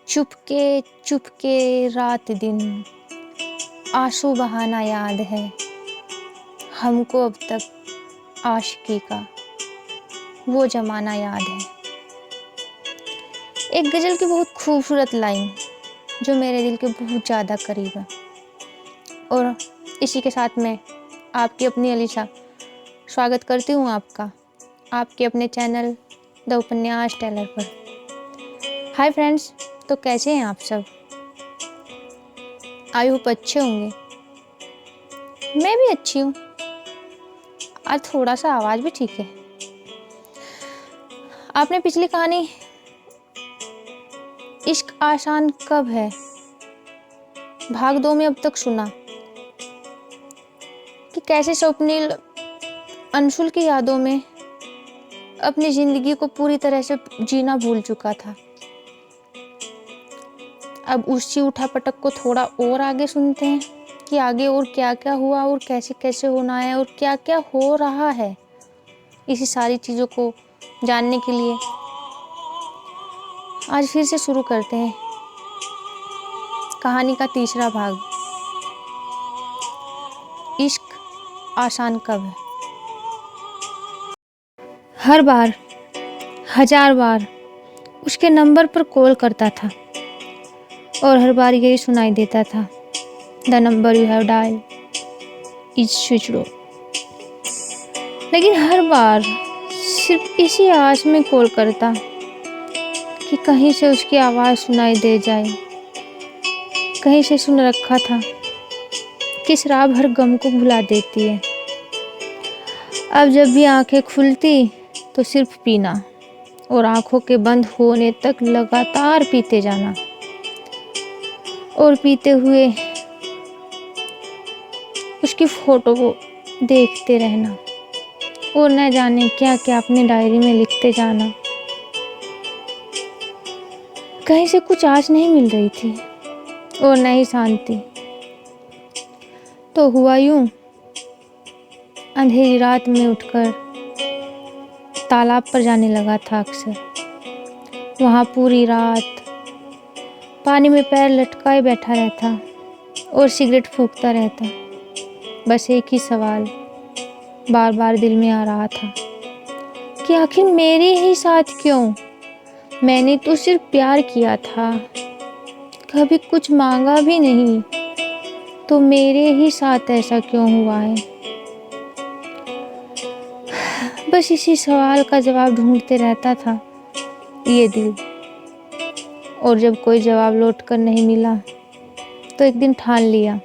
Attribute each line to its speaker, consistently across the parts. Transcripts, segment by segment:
Speaker 1: चुपके चुपके रात दिन आंसू बहाना याद है हमको अब तक आशिकी का वो ज़माना याद है। एक गज़ल की बहुत खूबसूरत लाइन जो मेरे दिल के बहुत ज़्यादा करीब है और इसी के साथ मैं आपकी अपनी अलीशा स्वागत करती हूँ आपका आपके अपने चैनल द उपन्यास टेलर पर। हाय फ्रेंड्स, तो कैसे हैं आप सब? आई होप अच्छे होंगे। मैं भी अच्छी हूँ। आज थोड़ा सा आवाज़ भी ठीक है। आपने पिछली कहानी इश्क आसान कब है भाग 2 में अब तक सुना कि कैसे स्वप्निल अंशुल की यादों में अपनी ज़िंदगी को पूरी तरह से जीना भूल चुका था। अब उसी उठापटक को थोड़ा और आगे सुनते हैं कि आगे और क्या क्या हुआ और कैसे कैसे होना है और क्या क्या हो रहा है। इसी सारी चीज़ों को जानने के लिए आज फिर से शुरू करते हैं कहानी का तीसरा भाग, इश्क आसान कब है। हर बार 1000 बार उसके नंबर पर कॉल करता था और हर बार यही सुनाई देता था, the number you have dial is switched off. लेकिन हर बार सिर्फ इसी आस में कॉल करता कि कहीं से उसकी आवाज़ सुनाई दे जाए। कहीं से सुन रखा था कि शराब हर गम को भुला देती है। अब जब भी आंखें खुलती तो सिर्फ पीना और आंखों के बंद होने तक लगातार पीते जाना और पीते हुए उसकी फोटो को देखते रहना और न जाने क्या क्या अपनी डायरी में लिखते जाना। कहीं से कुछ आस नहीं मिल रही थी और न ही शांति। तो हुआ यूं, अंधेरी रात में उठकर तालाब पर जाने लगा था अक्सर। वहाँ पूरी रात पानी में पैर लटकाए बैठा रहता और सिगरेट फूंकता रहता। बस एक ही सवाल बार बार दिल में आ रहा था कि आखिर मेरे ही साथ क्यों? मैंने तो सिर्फ प्यार किया था, कभी कुछ मांगा भी नहीं, तो मेरे ही साथ ऐसा क्यों हुआ है? बस इसी सवाल का जवाब ढूंढते रहता था ये दिल। और जब कोई जवाब लौट कर नहीं मिला तो एक दिन ठान लिया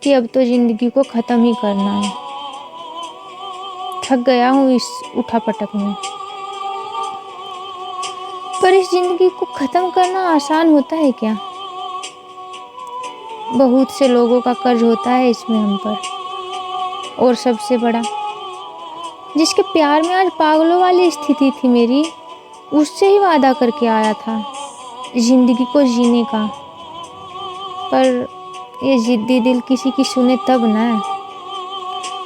Speaker 1: कि अब तो जिंदगी को ख़त्म ही करना है। थक गया हूँ इस उठापटक में। पर इस जिंदगी को ख़त्म करना आसान होता है क्या? बहुत से लोगों का कर्ज होता है इसमें हम पर। और सबसे बड़ा, जिसके प्यार में आज पागलों वाली स्थिति थी मेरी, उससे ही वादा करके आया था जिंदगी को जीने का। पर ये जिद्दी दिल किसी की सुने तब ना।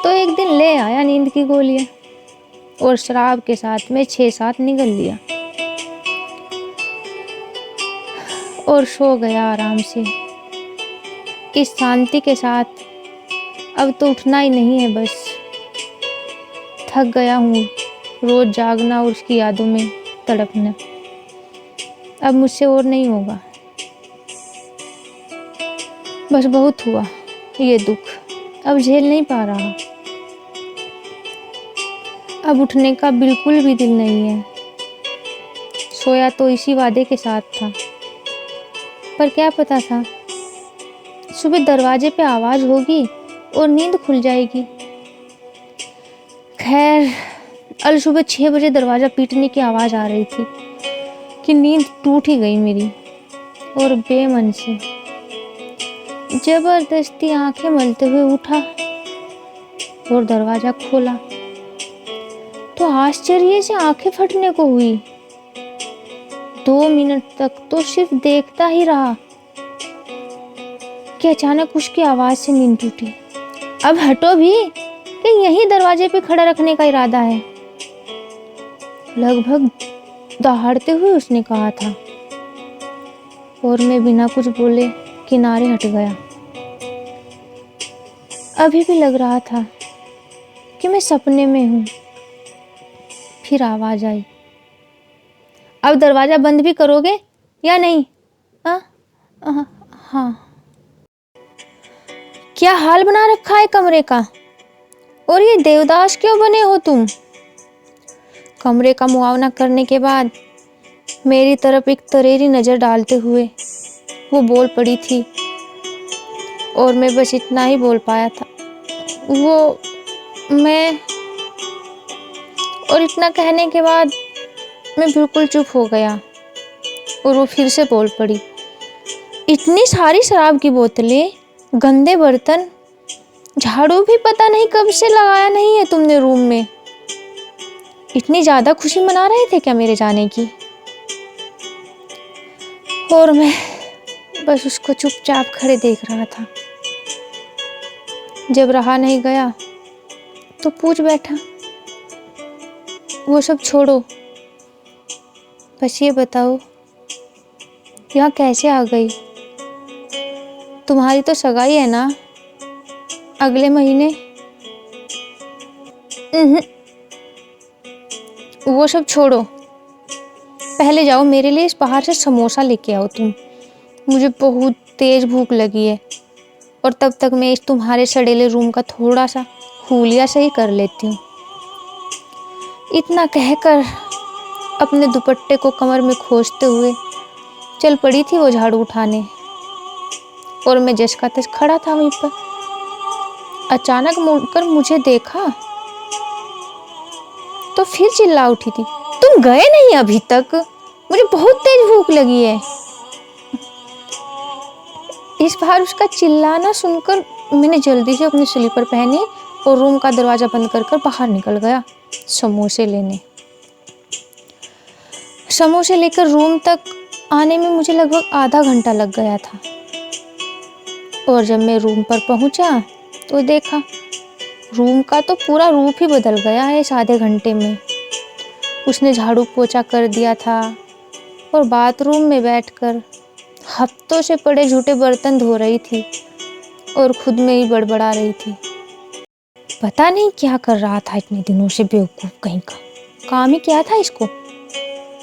Speaker 1: तो एक दिन ले आया नींद की गोलियां और शराब के साथ में 6-7 निगल लिया और सो गया आराम से इस शांति के साथ। अब तो उठना ही नहीं है बस। थक गया हूँ रोज जागना और उसकी यादों में तड़पना। अब मुझसे और नहीं होगा। बस बहुत हुआ ये दुख, अब झेल नहीं पा रहा। अब उठने का बिल्कुल भी दिल नहीं है। सोया तो इसी वादे के साथ था, पर क्या पता था सुबह दरवाजे पे आवाज़ होगी और नींद खुल जाएगी। खैर, कल सुबह 6 बजे दरवाज़ा पीटने की आवाज़ आ रही थी कि नींद टूट ही गई मेरी और बेमन से जबरदस्ती आंखें मलते हुए उठा और दरवाज़ा खोला तो आश्चर्य से आंखें फटने को हुई। 2 मिनट तक तो सिर्फ देखता ही रहा कि अचानक उसकी आवाज़ से नींद टूटी। अब हटो भी, कि यहीं दरवाजे पे खड़ा रखने का इरादा है? लगभग दहाड़ते हुए उसने कहा था। और मैं बिना कुछ बोले किनारे हट गया। अभी भी लग रहा था कि मैं सपने में हूँ। फिर आवाज आई, अब दरवाजा बंद भी करोगे या नहीं? हाँ हाँ। क्या हाल बना रखा है कमरे का, और ये देवदास क्यों बने हो तुम? कमरे का मुआवना करने के बाद मेरी तरफ एक तरेरी नजर डालते हुए वो बोल पड़ी थी, और मैं बस इतना ही बोल पाया था, वो मैं। और इतना कहने के बाद मैं बिल्कुल चुप हो गया और वो फिर से बोल पड़ी, इतनी सारी शराब की बोतलें, गंदे बर्तन, झाड़ू भी पता नहीं कब से लगाया नहीं है तुमने रूम में। इतनी ज्यादा खुशी मना रहे थे क्या मेरे जाने की? और मैं बस उसको चुपचाप खड़े देख रहा था। जब रहा नहीं गया तो पूछ बैठा, वो सब छोड़ो, बस ये बताओ यहाँ कैसे आ गई? तुम्हारी तो सगाई है ना अगले महीने? वो सब छोड़ो, पहले जाओ मेरे लिए इस बाहर से समोसा लेके आओ तुम। मुझे बहुत तेज भूख लगी है, और तब तक मैं इस तुम्हारे सड़ेले रूम का थोड़ा सा हुलिया सही कर लेती हूँ। इतना कहकर अपने दुपट्टे को कमर में खोसते हुए चल पड़ी थी वो झाड़ू उठाने, और मैं जस का तस खड़ा था वहीं पर। अचानक मुड़कर मुझे देखा तो फिर चिल्ला उठी थी, तुम गए नहीं अभी तक? मुझे बहुत तेज भूख लगी है। इस बार उसका चिल्लाना सुनकर मैंने जल्दी से अपनी स्लीपर पहनी और रूम का दरवाजा बंद कर बाहर निकल गया समोसे लेने। समोसे लेकर रूम तक आने में मुझे लगभग आधा घंटा लग गया था, और जब मैं रूम पर पहुंचा तो देखा रूम का तो पूरा रूप ही बदल गया है इस आधे घंटे में। उसने झाड़ू पोछा कर दिया था और बाथरूम में बैठकर हफ्तों से पड़े झूठे बर्तन धो रही थी और खुद में ही बड़बड़ा रही थी। पता नहीं क्या कर रहा था इतने दिनों से, बेवकूफ कहीं का। काम ही क्या था इसको,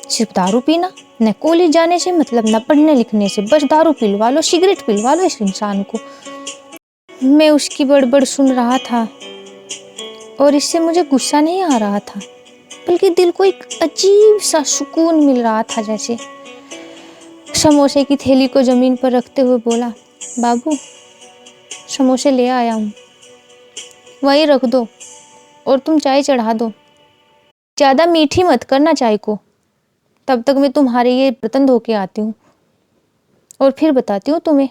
Speaker 1: सिर्फ दारू पीना। न कॉलेज जाने से मतलब, न पढ़ने लिखने से, बस दारू पिलवा लो, सिगरेट पिलवा लो इस इंसान को। मैं उसकी बड़बड़ सुन रहा था और इससे मुझे गुस्सा नहीं आ रहा था, बल्कि दिल को एक अजीब सा सुकून मिल रहा था। जैसे समोसे की थैली को जमीन पर रखते हुए बोला, बाबू समोसे ले आया हूँ, वहीं रख दो और तुम चाय चढ़ा दो। ज़्यादा मीठी मत करना चाय को, तब तक मैं तुम्हारे ये बर्तन धो के आती हूँ और फिर बताती हूँ तुम्हें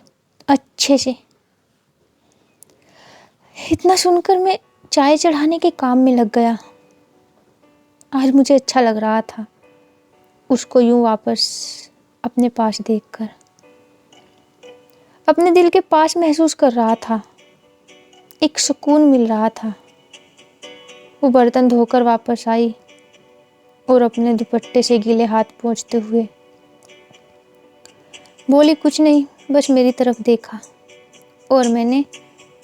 Speaker 1: अच्छे से। इतना सुनकर मैं चाय चढ़ाने के काम में लग गया। आज मुझे अच्छा लग रहा था उसको यूं वापस अपने पास देखकर। अपने दिल के पास महसूस कर रहा था, एक सुकून मिल रहा था। वो बर्तन धोकर वापस आई और अपने दुपट्टे से गीले हाथ पोंछते हुए बोली कुछ नहीं, बस मेरी तरफ देखा, और मैंने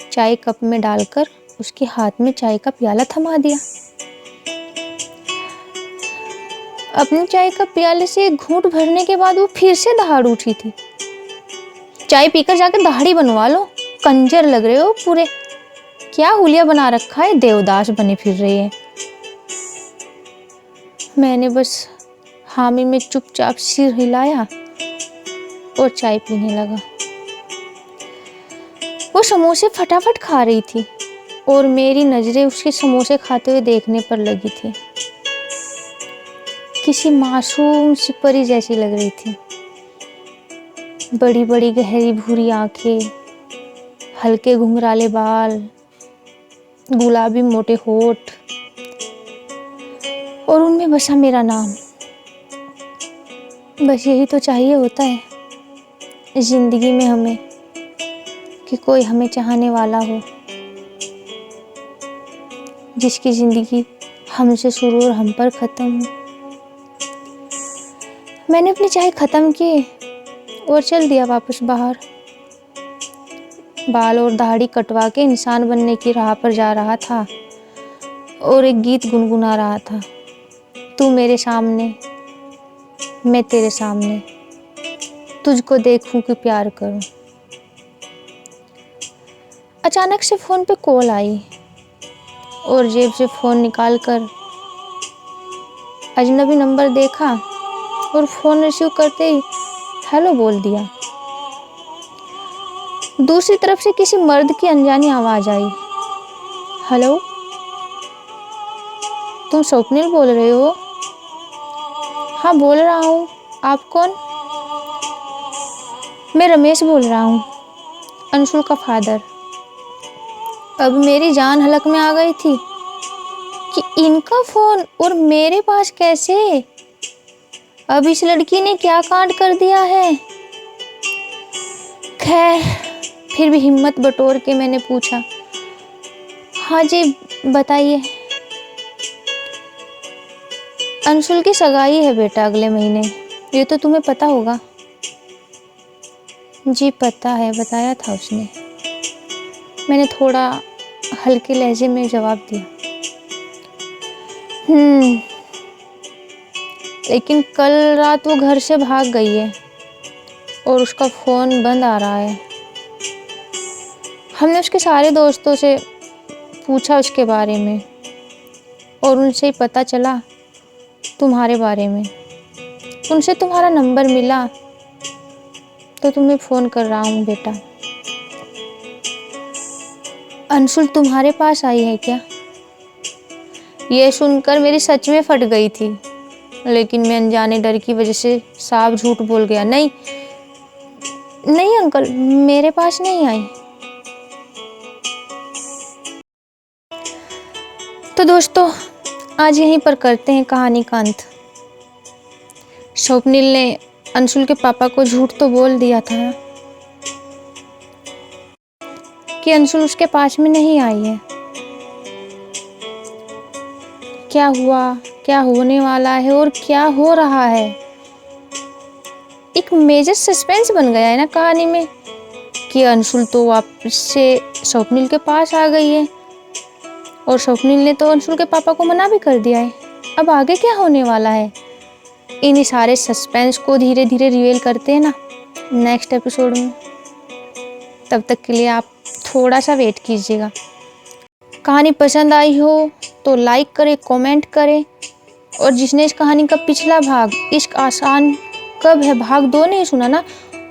Speaker 1: चाय कप में डालकर उसके हाथ में चाय का प्याला थमा दिया। अपने चाय का प्याले से एक घूंट भरने के बाद वो फिर से दहाड़ उठी थी। चाय पीकर जाकर दाढ़ी बनवा लो, कंजर लग रहे हो पूरे। क्या हुलिया बना रखा है, देवदास बने फिर रहे हैं। मैंने बस हामी में चुपचाप सिर हिलाया और चाय पीने लगा। वो समोसे फटाफट खा रही थी और मेरी नजरें उसके समोसे खाते हुए देखने पर लगी थी। किसी मासूम सी परी जैसी लग रही थी। बड़ी बड़ी गहरी भूरी आंखें, हल्के घुंघराले बाल, गुलाबी मोटे होठ, और उनमें बसा मेरा नाम। बस यही तो चाहिए होता है जिंदगी में हमें, कि कोई हमें चाहने वाला हो, जिसकी जिंदगी हमसे शुरू और हम पर खत्म हो। मैंने अपनी चाय खत्म की और चल दिया वापस बाहर। बाल और दाढ़ी कटवा के इंसान बनने की राह पर जा रहा था और एक गीत गुनगुना रहा था, तू मेरे सामने मैं तेरे सामने, तुझको देखूं कि प्यार करूं। अचानक से फोन पे कॉल आई और जेब से फोन निकालकर अजनबी नंबर देखा और फोन रिसीव करते ही हेलो बोल दिया। दूसरी तरफ से किसी मर्द की अनजानी आवाज आई, हेलो, तुम स्वप्निल बोल रहे हो? हाँ बोल रहा हूँ, आप कौन? मैं रमेश बोल रहा हूँ, अंशुल का फादर। अब मेरी जान हलक में आ गई थी कि इनका फोन और मेरे पास कैसे? अब इस लड़की ने क्या कांड कर दिया है? खैर, फिर भी हिम्मत बटोर के मैंने पूछा, हाँ जी बताइए। अंशुल की सगाई है बेटा अगले महीने, ये तो तुम्हें पता होगा। जी पता है, बताया था उसने, मैंने थोड़ा हल्के लहजे में जवाब दिया। लेकिन कल रात वो घर से भाग गई है और उसका फ़ोन बंद आ रहा है। हमने उसके सारे दोस्तों से पूछा उसके बारे में और उनसे ही पता चला तुम्हारे बारे में। उनसे तुम्हारा नंबर मिला तो तुम्हें फ़ोन कर रहा हूँ बेटा। अंशुल तुम्हारे पास आई है क्या? ये सुनकर मेरी सच में फट गई थी, लेकिन मैं अनजाने डर की वजह से साफ झूठ बोल गया। नहीं नहीं अंकल, मेरे पास नहीं आई। तो दोस्तों, आज यहीं पर करते हैं कहानी का अंत। स्वप्निल ने अंशुल के पापा को झूठ तो बोल दिया था कि अंशुल उसके पास में नहीं आई है। क्या हुआ, क्या होने वाला है और क्या हो रहा है, एक मेजर सस्पेंस बन गया है ना कहानी में कि अंशुल तो वापस से स्वप्निल के पास आ गई है और स्वप्निल ने तो अंशुल के पापा को मना भी कर दिया है। अब आगे क्या होने वाला है, इन सारे सस्पेंस को धीरे धीरे रिवील करते हैं ना नेक्स्ट एपिसोड में। तब तक के लिए आप थोड़ा सा वेट कीजिएगा। कहानी पसंद आई हो तो लाइक करें, कमेंट करें, और जिसने इस कहानी का पिछला भाग इश्क आसान कब है भाग 2 नहीं सुना ना,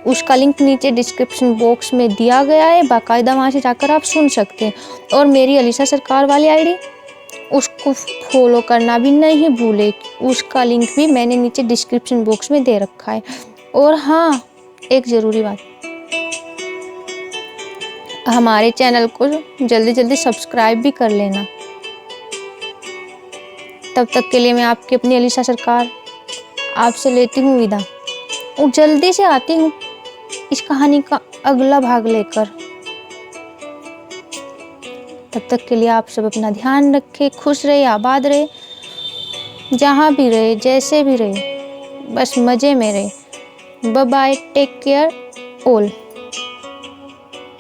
Speaker 1: उसका लिंक नीचे डिस्क्रिप्शन बॉक्स में दिया गया है, बाकायदा वहाँ से जाकर आप सुन सकते हैं। और मेरी अलीशा सरकार वाली आईडी, उसको फॉलो करना भी नहीं भूले, उसका लिंक भी मैंने नीचे डिस्क्रिप्शन बॉक्स में दे रखा है। और हाँ, एक ज़रूरी बात, हमारे चैनल को जल्दी जल्दी सब्सक्राइब भी कर लेना। तब तक के लिए मैं आपकी अपनी अलीशा सरकार आपसे लेती हूँ विदा, और जल्दी से आती हूँ इस कहानी का अगला भाग लेकर। तब तक के लिए आप सब अपना ध्यान रखें, खुश रहे, आबाद रहे, जहाँ भी रहे, जैसे भी रहे, बस मज़े में रहे। Bye bye, take care all.